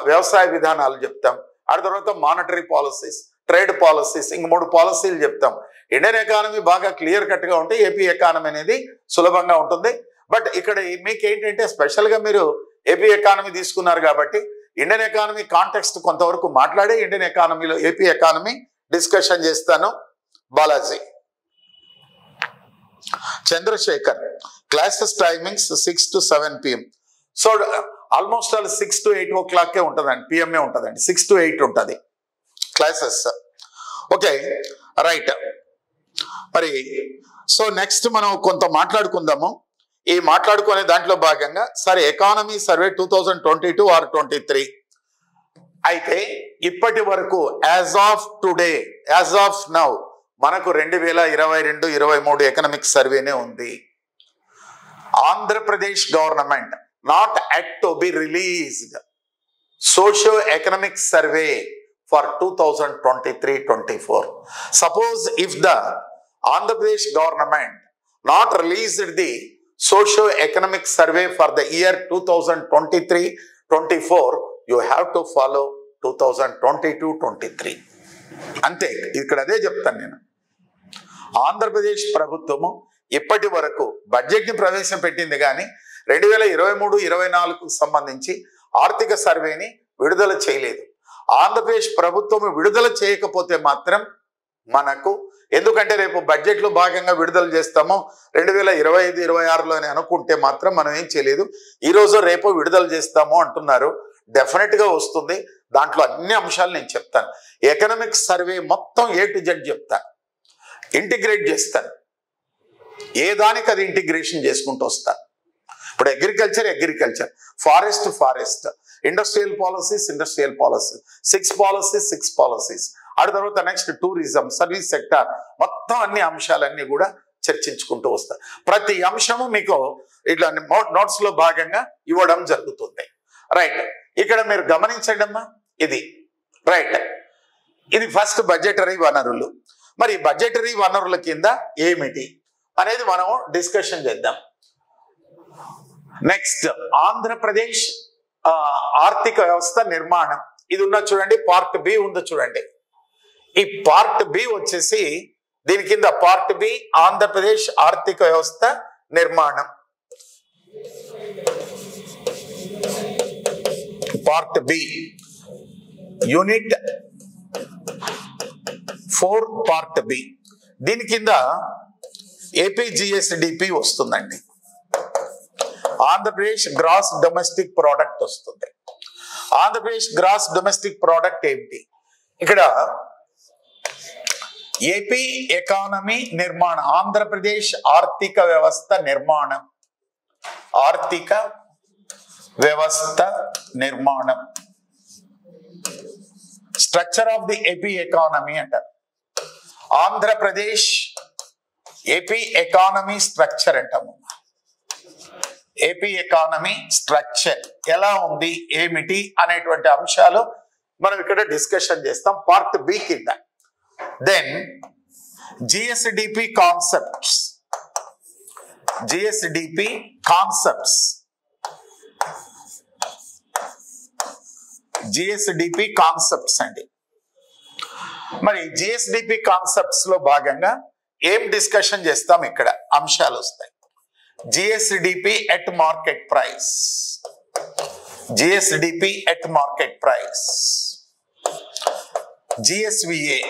వ్యవసాయ విధానాలు చెప్తాం. ఆ తర్వాత మానిటరీ పాలసీస్, ట్రేడ్ పాలసీస్, ఇంక 3 పాలసీలు చెప్తాం. ఇండియన్ ఎకానమీ బాగా క్లియర్ కట్ గా ఉంటే ఏపీ ఎకానమీ అనేది సులభంగా ఉంటుంది. బట్ ఇక్కడ మీకు ఏంటంటే స్పెషల్ గా మీరు ఏపీ ఎకానమీ తీసుకున్నారు కాబట్టి ఇండియన్ ఎకానమీ కాంటెక్స్ట్ కొంతవరకు మాట్లాడే ఇండియన్ ఎకానమీలో ఏపీ ఎకానమీ డిస్కషన్ చేస్తాను. Balaji Chandrasekhar, classes timings 6 to 7 PM. So almost all 6 to 8 o'clock ఉంటుందండి, పిఎంఏ ఉంటుందండి. 6 to 8 ఉంటుంది క్లాసెస్. Okay, right. మరి సో నెక్స్ట్ మనం కొంత మాట్లాడుకుందాము. ఈ మాట్లాడుకునే దాంట్లో భాగంగా సరే ఎకానమీ సర్వే 2022 or 23 అయితే ఇప్పటి వరకు as of today, as of now మనకు 2022-23 ఎకనామిక్ సర్వేనే ఉంది. Andhra Pradesh government not at to be released socio economic survey for 2023-24. Suppose if the Andhra Pradesh government not released the socio-economic survey for the year 2023-24, you have to follow 2022-23. అంతే, ఇక్కడ అదే చెప్తాను నేను. ఆంధ్రప్రదేశ్ ప్రభుత్వము ఇప్పటి వరకు బడ్జెట్ ని ప్రవేశపెట్టింది కానీ 2023-24కు సంబంధించి ఆర్థిక సర్వేని విడుదల చేయలేదు. ఆంధ్రప్రదేశ్ ప్రభుత్వం విడుదల చేయకపోతే మాత్రం మనకు, ఎందుకంటే రేపు బడ్జెట్లో భాగంగా విడుదల చేస్తాము 2025-26లో అని అనుకుంటే మాత్రం మనం ఏం చేయలేదు. ఈరోజు రేపు విడుదల చేస్తాము అంటున్నారు. డెఫినెట్గా వస్తుంది. దాంట్లో అన్ని అంశాలు నేను చెప్తాను. ఎకనామిక్ సర్వే మొత్తం A to Z చెప్తాను, ఇంటిగ్రేట్ చేస్తాను. ఏ దానికి అది ఇంటిగ్రేషన్ చేసుకుంటూ వస్తాను. ఇప్పుడు agriculture, forest, industrial policies, 6 policies, ఆ తర్వాత నెక్స్ట్ టూరిజం, సర్వీస్ సెక్టర్, మొత్తం అన్ని అంశాలన్నీ కూడా చర్చించుకుంటూ వస్తారు. ప్రతి అంశము మీకు ఇట్లా నోట్స్ లో భాగంగా ఇవ్వడం జరుగుతుంది. రైట్, ఇక్కడ మీరు గమనించండి అమ్మా, ఇది రైట్, ఇది ఫస్ట్ బడ్జెటరీ వనరులు. మరి బడ్జెటరీ వనరుల కింద ఏమిటి అనేది మనం డిస్కషన్ చేద్దాం. నెక్స్ట్ ఆంధ్రప్రదేశ్ ఆర్థిక వ్యవస్థ నిర్మాణం, ఇది ఉన్న చూడండి. పార్ట్ బి ఉంది చూడండి. ఈ పార్ట్ బి వచ్చేసి దీని కింద పార్ట్ బి ఆంధ్రప్రదేశ్ ఆర్థిక వ్యవస్థ నిర్మాణం. Part B unit 4 part B. దీని కింద APGSDP వస్తుందండి. ఆంధ్రప్రదేశ్ గ్రాస్ డొమెస్టిక్ ప్రోడక్ట్ వస్తుంది. ఆంధ్రప్రదేశ్ గ్రాస్ డొమెస్టిక్ ప్రోడక్ట్ ఏమిటి? ఇక్కడ ఏపీ ఎకానమీ నిర్మాణం, ఆంధ్రప్రదేశ్ ఆర్థిక వ్యవస్థ నిర్మాణం, ఆర్థిక వ్యవస్థ నిర్మాణం, structure of the AP economy అంటారు. ఆంధ్రప్రదేశ్ ఏపీ ఎకానమీ స్ట్రక్చర్ అంటాము. ఏపీ ఎకానమీ స్ట్రక్చర్ ఎలా ఉంది, ఏమిటి అనేటువంటి అంశాలు మనం ఇక్కడ డిస్కషన్ చేస్తాం పార్ట్ బి కింద. Then GSDP concepts, GSDP concepts, GSDP concepts అండి. మరి GSDP కాన్సెప్ట్స్ లో భాగంగా ఏం డిస్కషన్ చేస్తాం, ఇక్కడ అంశాలు వస్తాయి. GSDP at market price, GSDP at market price, GSVA,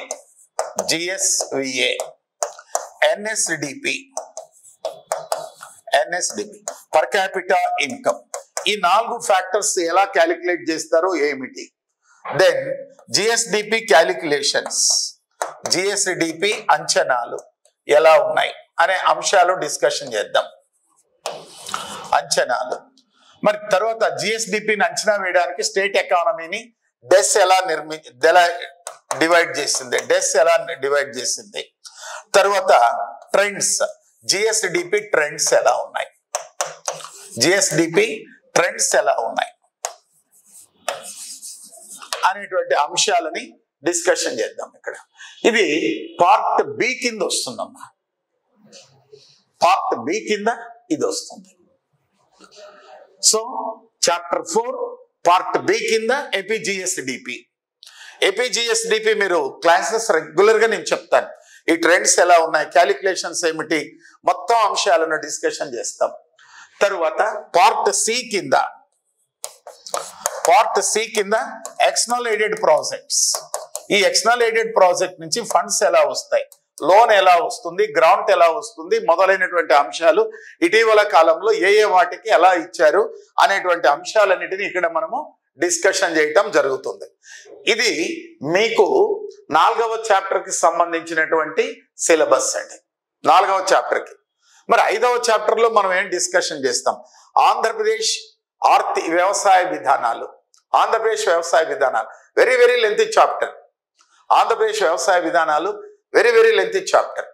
NSDP, per capita income. ఈ 4 ఫ్యాక్టర్స్ ఎలా క్యాలిక్యులేట్ చేస్తారో ఏమిటి. దెన్ GSDP క్యాలిక్యులేషన్స్, GSDP అంచనాలు ఎలా ఉన్నాయి అనే అంశాలు డిస్కషన్ చేద్దాం. అంచనాలు. మరి తర్వాత GSDPని అంచనా వేయడానికి స్టేట్ ఎకానమీని డెస్ ఎలా డివైడ్ చేసింది, తర్వాత ట్రెండ్స్, GSDP ట్రెండ్స్ ఎలా ఉన్నాయి, అనేటువంటి అంశాలని డిస్కషన్ చేద్దాం ఇక్కడ. ఇది పార్ట్ బి కింద వస్తుందమ్మా. పార్ట్ బి కింద ఇది వస్తుంది. సో చాప్టర్ 4 పార్ట్ బి కింద APGSDP మీరు క్లాసెస్ రెగ్యులర్ గా నేను చెప్తాను. ఈ ట్రెండ్స్ ఎలా ఉన్నాయి, క్యాలిక్యులేషన్స్ ఏమిటి, మొత్తం అంశాలను డిస్కషన్ చేస్తాం. తరువాత పార్ట్ సి కింద ఎక్స్టర్నల్ ఎయిడెడ్ ప్రాజెక్ట్స్. ఈ ఎక్స్టర్నల్ ఎయిడెడ్ ప్రాజెక్ట్ నుంచి ఫండ్స్ ఎలా వస్తాయి, లోన్ ఎలా వస్తుంది, గ్రాంట్ ఎలా వస్తుంది, మొదలైనటువంటి అంశాలు ఇటీవల కాలంలో ఏ వాటికి ఎలా ఇచ్చారు అనేటువంటి అంశాలన్నిటిని ఇక్కడ మనము డిస్కషన్ చేయటం జరుగుతుంది. ఇది మీకు 4వ చాప్టర్ కి సంబంధించినటువంటి సిలబస్ అండి. 4వ చాప్టర్ కి. మరి 5వ చాప్టర్ లో మనం ఏం డిస్కషన్ చేస్తాం, ఆంధ్రప్రదేశ్ వ్యవసాయ విధానాలు, ఆంధ్రప్రదేశ్ వ్యవసాయ విధానాలు very very lengthy chapter. Andhra Pradesh వ్యవసాయ విధానాలు వెరీ వెరీ లెంతీ చాప్టర్.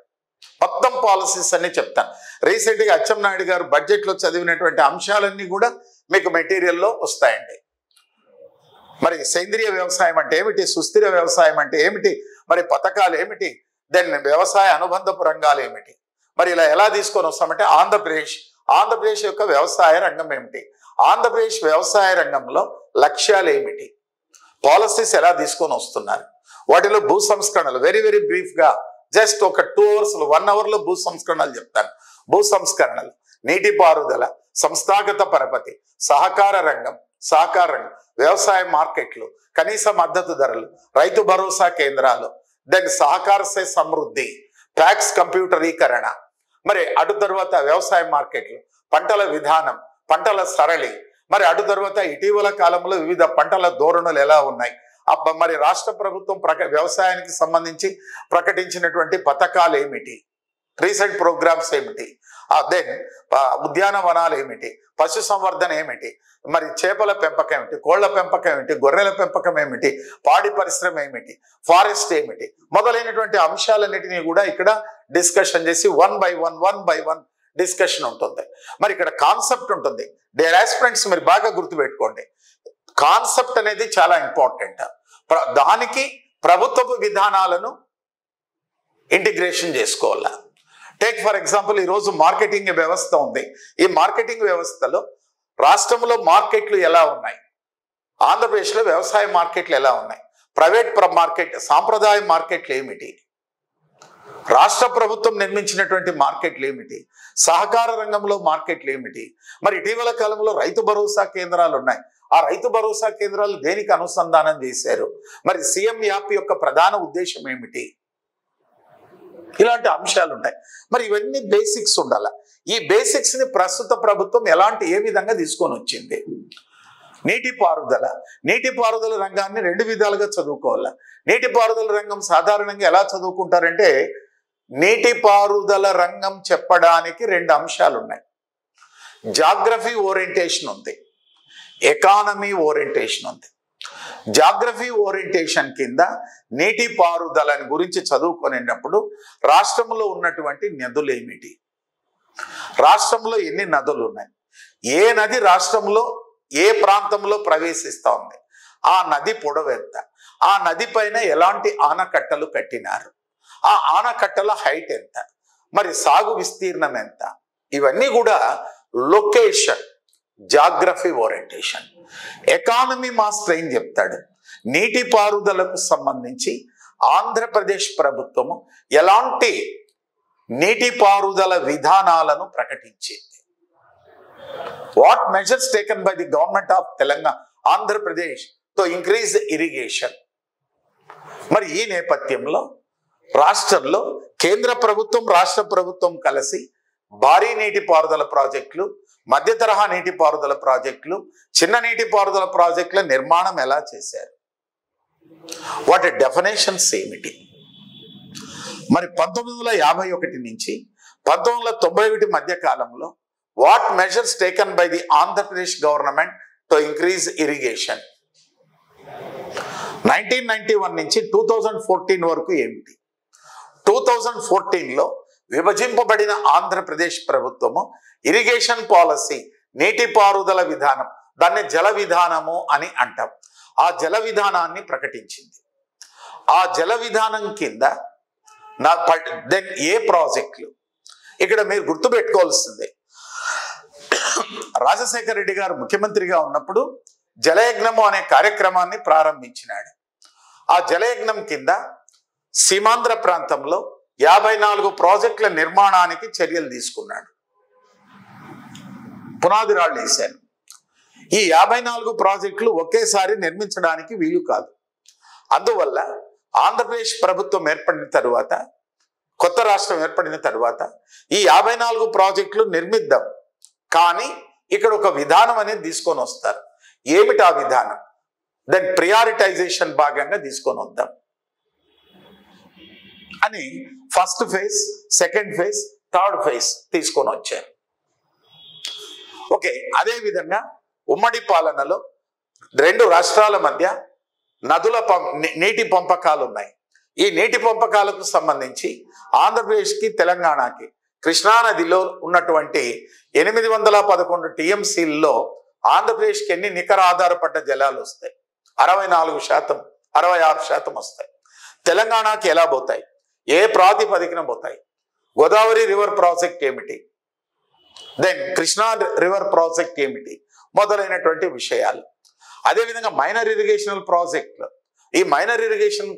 మొత్తం పాలసీస్ అన్ని చెప్తాను. రీసెంట్గా అచ్చెన్నాయుడు గారు బడ్జెట్లో చదివినటువంటి అంశాలన్నీ కూడా మీకు మెటీరియల్లో వస్తాయండి. మరి సేంద్రియ వ్యవసాయం అంటే ఏమిటి, సుస్థిర వ్యవసాయం అంటే ఏమిటి, మరి పథకాలు ఏమిటి, దెన్ వ్యవసాయ అనుబంధపు రంగాలు ఏమిటి, మరి ఇలా ఎలా తీసుకొని వస్తామంటే ఆంధ్రప్రదేశ్ యొక్క వ్యవసాయ రంగం ఏమిటి, ఆంధ్రప్రదేశ్ వ్యవసాయ రంగంలో లక్ష్యాలు ఏమిటి, పాలసీస్ ఎలా తీసుకొని వస్తున్నారు, వాటిలో భూ సంస్కరణలు వెరీ వెరీ బ్రీఫ్గా జస్ట్ ఒక 2 hours 1 hourలో భూ సంస్కరణలు చెప్తాను. భూ సంస్కరణలు, నీటిపారుదల, సంస్థాగత పరపతి, సహకార రంగం, వ్యవసాయ మార్కెట్లు, కనీస మద్దతు ధరలు, రైతు భరోసా కేంద్రాలు, దెన్ సహకార సమృద్ధి, ట్యాక్స్ కంప్యూటరీకరణ, మరి అటు తర్వాత వ్యవసాయ మార్కెట్లు, పంటల విధానం, పంటల సరళి, మరి అటు తర్వాత ఇటీవల కాలంలో వివిధ పంటల ధోరణులు ఎలా ఉన్నాయి, మరి రాష్ట్ర ప్రభుత్వం వ్యవసాయానికి సంబంధించి ప్రకటించినటువంటి పథకాలు ఏమిటి, రీసెంట్ ప్రోగ్రామ్స్ ఏమిటి, దెన్ ఉద్యానవనాలు ఏమిటి, పశు సంవర్ధన ఏమిటి, మరి చేపల పెంపకం ఏమిటి, కోళ్ల పెంపకం ఏమిటి, గొర్రెల పెంపకం ఏమిటి, పాడి పరిశ్రమ ఏమిటి, ఫారెస్ట్ ఏమిటి, మొదలైనటువంటి అంశాలన్నిటినీ కూడా ఇక్కడ డిస్కషన్ చేసి 1 by 1 డిస్కషన్ ఉంటుంది. మరి ఇక్కడ కాన్సెప్ట్ ఉంటుంది. డియర్ ఆస్పిరెంట్స్, మీరు బాగా గుర్తుపెట్టుకోండి, కాన్సెప్ట్ అనేది చాలా ఇంపార్టెంట్. దానికి ప్రభుత్వపు విధానాలను ఇంటిగ్రేషన్ చేసుకోవాలా. టేక్ ఫర్ ఎగ్జాంపుల్, ఈరోజు మార్కెటింగ్ వ్యవస్థ ఉంది. ఈ మార్కెటింగ్ వ్యవస్థలో రాష్ట్రంలో మార్కెట్లు ఎలా ఉన్నాయి, ఆంధ్రప్రదేశ్లో వ్యవసాయ మార్కెట్లు ఎలా ఉన్నాయి, ప్రైవేట్ మార్కెట్, సాంప్రదాయ మార్కెట్లు ఏమిటి, రాష్ట్ర ప్రభుత్వం నిర్మించినటువంటి మార్కెట్లు ఏమిటి, సహకార రంగంలో మార్కెట్లు ఏమిటి, మరి ఇటీవల కాలంలో రైతు భరోసా కేంద్రాలు ఉన్నాయి. ఆ రైతు భరోసా కేంద్రాలు దేనికి అనుసంధానం చేశారు, మరి సీఎం యాప్ యొక్క ప్రధాన ఉద్దేశం ఏమిటి, ఇలాంటి అంశాలు ఉంటాయి. మరి ఇవన్నీ బేసిక్స్ ఉండాలి. ఈ బేసిక్స్ ని ప్రస్తుత ప్రభుత్వం ఏ విధంగా తీసుకొని వచ్చింది. నీటిపారుదల రంగాన్ని 2 విధాలుగా చదువుకోవాలి. నీటిపారుదల రంగం సాధారణంగా ఎలా చదువుకుంటారంటే, నీటిపారుదల రంగం చెప్పడానికి 2 అంశాలు ఉన్నాయి. జాగ్రఫీ ఓరియంటేషన్ ఉంది, ఎకానమీ ఓరియంటేషన్ ఉంది. జాగ్రఫీ ఓరియంటేషన్ కింద నీటిపారుదలని గురించి చదువుకునేటప్పుడు రాష్ట్రంలో ఉన్నటువంటి నదులు ఏమిటి, రాష్ట్రంలో ఎన్ని నదులు ఉన్నాయి, ఏ నది రాష్ట్రంలో ఏ ప్రాంతంలో ప్రవేశిస్తూ ఉంది, ఆ నది పొడవు ఎంత, ఆ నది పైన ఎలాంటి ఆనకట్టలు కట్టినారు, ఆ ఆనకట్టల హైట్ ఎంత, మరి సాగు విస్తీర్ణం ఎంత, ఇవన్నీ కూడా location, geography orientation. Economy master ఏం చెప్తాడు, నీటిపారుదలకు సంబంధించి ఆంధ్రప్రదేశ్ ప్రభుత్వము ఎలాంటి నీటిపారుదల విధానాలను ప్రకటించింది, what measures taken by the government of Telangana Andhra Pradesh to increase irrigation. మరి ఈ నేపథ్యంలో రాష్ట్రంలో కేంద్ర ప్రభుత్వం, రాష్ట్ర ప్రభుత్వం కలిసి భారీ నీటిపారుదల ప్రాజెక్టులు, మధ్య తరహా నీటిపారుదల ప్రాజెక్టులు, చిన్న నీటిపారుదల ప్రాజెక్టుల నిర్మాణం ఎలా చేశారు, వాటి డెఫినేషన్స్ ఏమిటి. మరి 1951 నుంచి 1991 మధ్య కాలంలో what measures taken by the Andhra Pradesh government to increase irrigation. 1991 నుంచి 2014 వరకు ఏమిటి. 2014లో విభజింపబడిన ఆంధ్రప్రదేశ్ ప్రభుత్వము ఇరిగేషన్ పాలసీ, నీటిపారుదల విధానం, దాన్ని జల విధానము అని అంటాం, ఆ జల విధానాన్ని ప్రకటించింది. ఆ జల విధానం కింద దెన్ ఏ ప్రాజెక్టులు, ఇక్కడ మీరు గుర్తుపెట్టుకోవాల్సిందే, రాజశేఖర రెడ్డి గారు ముఖ్యమంత్రిగా ఉన్నప్పుడు జలయజ్ఞము అనే కార్యక్రమాన్ని ప్రారంభించినాడు. ఆ జలయజ్ఞం కింద సీమాంధ్ర ప్రాంతంలో 54 ప్రాజెక్టుల నిర్మాణానికి చర్యలు తీసుకున్నాడు, పునాది రాళ్ళు వేశారు. ఈ 54 ప్రాజెక్టులు ఒకేసారి నిర్మించడానికి వీలు కాదు. అందువల్ల ఆంధ్రప్రదేశ్ ప్రభుత్వం ఏర్పడిన తరువాత, కొత్త రాష్ట్రం ఏర్పడిన తరువాత ఈ 54 ప్రాజెక్టులు నిర్మిద్దాం, కానీ ఇక్కడ ఒక విధానం అనేది తీసుకొని వస్తారు. ఏమిటి ఆ విధానం, దెన్ ప్రియారిటైజేషన్ భాగంగా తీసుకొని వద్దాం అని first phase, second phase, third phase తీసుకొని వచ్చారు. ఓకే, అదే విధంగా ఉమ్మడి పాలనలో రెండు రాష్ట్రాల మధ్య నదుల నీటి పంపకాలు ఉన్నాయి. ఈ నీటి పంపకాలకు సంబంధించి ఆంధ్రప్రదేశ్కి తెలంగాణకి కృష్ణానదిలో ఉన్నటువంటి 811 టీఎంసీల్లో ఆంధ్రప్రదేశ్కి ఎన్ని నికర ఆధారపడ్డ జలాలు వస్తాయి? 64%, 66% వస్తాయి. తెలంగాణకి ఎలా పోతాయి? ఏ ప్రాతిపదికన పోతాయి? గోదావరి రివర్ ప్రాజెక్ట్ ఏమిటి, దెన్ కృష్ణా రివర్ ప్రాజెక్ట్ ఏమిటి, మొదలైనటువంటి విషయాలు. అదేవిధంగా మైనర్ ఇరిగేషనల్ ప్రాజెక్టులు, ఈ మైనర్ ఇరిగేషన్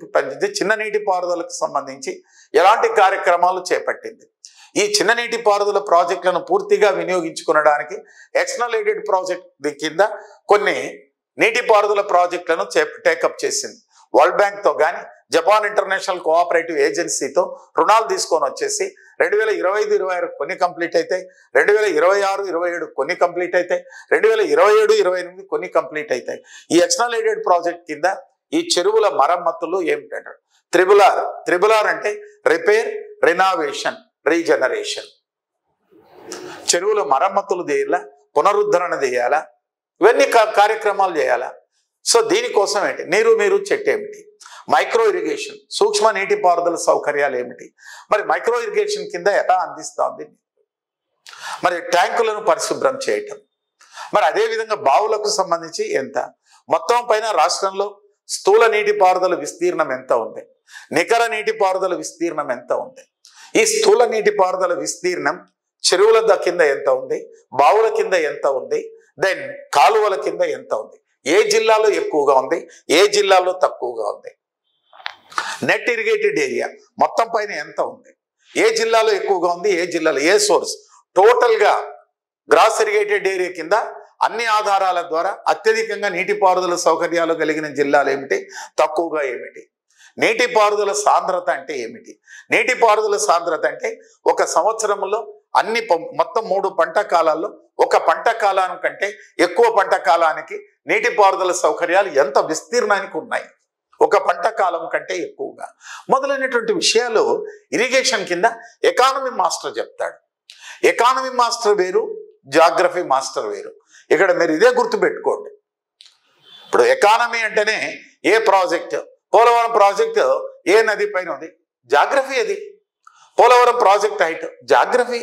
చిన్న నీటి పారుదలకు సంబంధించి ఎలాంటి కార్యక్రమాలు చేపట్టింది? ఈ చిన్న నీటి పారుదల ప్రాజెక్టులను పూర్తిగా వినియోగించుకునడానికి ఎక్స్టర్నల్ ఎయిడెడ్ ప్రాజెక్ట్ కింద కొన్ని నీటిపారుదల ప్రాజెక్టులను టేకప్ చేసింది. వరల్డ్ బ్యాంక్తో కానీ జపాన్ ఇంటర్నేషనల్ కోఆపరేటివ్ ఏజెన్సీతో రుణాలు తీసుకొని వచ్చేసి 2025-26 కొన్ని కంప్లీట్ అవుతాయి, 2026-27 కొన్ని కంప్లీట్ అవుతాయి, 2027-28 కొన్ని కంప్లీట్ అవుతాయి. ఈ ఎక్స్టర్నల్ ఎయిడెడ్ ప్రాజెక్ట్ కింద ఈ చెరువుల మరమ్మతులు ఏమిటంటారు? త్రిబుల్ ఆర్ అంటే రిపేర్, రినావేషన్, రీజనరేషన్. చెరువుల మరమ్మతులు చేయాలా, పునరుద్ధరణ చేయాలా, ఇవన్నీ కార్యక్రమాలు చేయాలా. సో దీనికోసం ఏంటి? నీరు చెట్టు ఏమిటి? మైక్రో ఇరిగేషన్, సూక్ష్మ నీటిపారుదల సౌకర్యాలు ఏమిటి? మరి మైక్రో ఇరిగేషన్ కింద ఎలా అందిస్తుంది? మరి ట్యాంకులను పరిశుభ్రం చేయటం, మరి అదేవిధంగా బావులకు సంబంధించి ఎంత? మొత్తం పైన రాష్ట్రంలో స్థూల నీటిపారుదల విస్తీర్ణం ఎంత ఉంది? నికర నీటిపారుదల విస్తీర్ణం ఎంత ఉంది? ఈ స్థూల నీటిపారుదల విస్తీర్ణం చెరువుల కింద ఎంత ఉంది, బావుల కింద ఎంత ఉంది, దెన్ కాలువల కింద ఎంత ఉంది, ఏ జిల్లాలో ఎక్కువగా ఉంది, ఏ జిల్లాలో తక్కువగా ఉంది? నెట్ ఇరిగేటెడ్ ఏరియా మొత్తం పైన ఎంత ఉంది, ఏ జిల్లాలో ఎక్కువగా ఉంది, ఏ జిల్లాలో, ఏ సోర్స్? టోటల్గా గ్రాస్ ఇరిగేటెడ్ ఏరియా కింద అన్ని ఆధారాల ద్వారా అత్యధికంగా నీటిపారుదల సౌకర్యాలు కలిగిన జిల్లాలు ఏమిటి, తక్కువగా ఏమిటి? నీటిపారుదల సాంద్రత అంటే ఏమిటి? నీటిపారుదల సాంద్రత అంటే ఒక సంవత్సరంలో మొత్తం 3 పంట కాలాల్లో ఒక పంట కాలం కంటే ఎక్కువ పంట కాలానికి నీటిపారుదల సౌకర్యాలు ఎంత విస్తీర్ణానికి ఉన్నాయి, ఒక పంట కాలం కంటే ఎక్కువగా, మొదలైనటువంటి విషయాలు ఇరిగేషన్ కింద ఎకానమీ మాస్టర్ చెప్తాడు. ఎకానమీ మాస్టర్ వేరు, జాగ్రఫీ మాస్టర్ వేరు. ఇక్కడ మీరు ఇదే గుర్తుపెట్టుకోండి. ఇప్పుడు ఎకానమీ అంటేనే ఏ ప్రాజెక్ట్, పోలవరం ప్రాజెక్టు ఏ నది పైన ఉంది, జాగ్రఫీ. అది పోలవరం ప్రాజెక్ట్ హైట్, జాగ్రఫీ.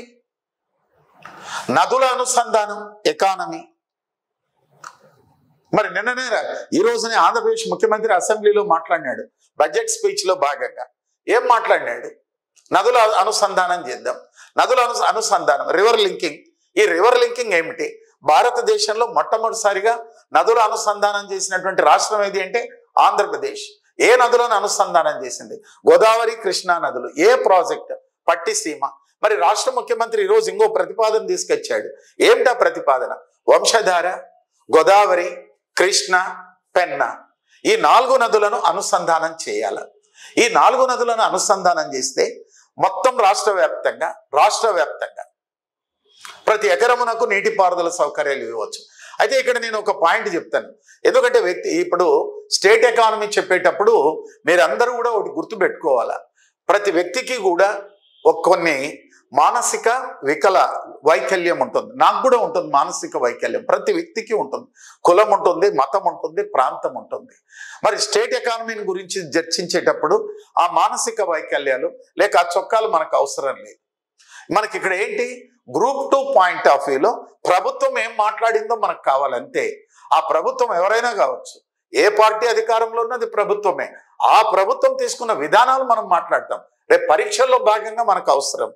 నదుల అనుసంధానం, ఎకానమీ. మరి నిన్ననే ఈ రోజునే ఆంధ్రప్రదేశ్ ముఖ్యమంత్రి అసెంబ్లీలో మాట్లాడినాడు. బడ్జెట్ స్పీచ్ లో భాగంగా ఏం మాట్లాడినాడు? నదుల అనుసంధానం చేద్దాం, నదుల అనుసంధానం, రివర్ లింకింగ్. ఈ రివర్ లింకింగ్ ఏమిటి? భారతదేశంలో మొట్టమొదటిసారిగా నదుల అనుసంధానం చేసినటువంటి రాష్ట్రం ఏది అంటే ఆంధ్రప్రదేశ్. ఏ నదులను అనుసంధానం చేసింది? గోదావరి, కృష్ణా నదులు. ఏ ప్రాజెక్ట్? పట్టిసీమ. మరి రాష్ట్ర ముఖ్యమంత్రి ఈరోజు ఇంకో ప్రతిపాదన తీసుకొచ్చాడు. ఏమిటా ప్రతిపాదన? వంశధార, గోదావరి, కృష్ణ, పెన్నా, ఈ 4 నదులను అనుసంధానం చేయాల. ఈ 4 నదులను అనుసంధానం చేస్తే మొత్తం రాష్ట్ర వ్యాప్తంగా ప్రతి ఎకరమునకు నీటిపారుదల సౌకర్యాలు ఇవ్వచ్చు. అయితే ఇక్కడ నేను ఒక పాయింట్ చెప్తాను. ఎందుకంటే ఇప్పుడు స్టేట్ ఎకానమీ చెప్పేటప్పుడు మీరందరూ కూడా ఒకటి గుర్తుపెట్టుకోవాలా. ప్రతి వ్యక్తికి కూడా కొన్ని మానసిక వైకల్యం ఉంటుంది. నాకు కూడా ఉంటుంది మానసిక వైకల్యం, ప్రతి వ్యక్తికి ఉంటుంది. కులం ఉంటుంది, మతం ఉంటుంది, ప్రాంతం ఉంటుంది. మరి స్టేట్ ఎకానమీని గురించి చర్చించేటప్పుడు ఆ మానసిక వైకల్యాలు లేక ఆ చొక్కాలు మనకు అవసరం లేదు. మనకి ఇక్కడ ఏంటి? గ్రూప్ 2 పాయింట్ ఆఫ్ వ్యూలో ప్రభుత్వం ఏం మాట్లాడిందో మనకు కావాలంతే. ఆ ప్రభుత్వం ఎవరైనా కావచ్చు, ఏ పార్టీ అధికారంలో ఉన్నది ప్రభుత్వమే. ఆ ప్రభుత్వం తీసుకున్న విధానాలు మనం మాట్లాడతాం. రేపు పరీక్షల్లో భాగంగా మనకు అవసరం.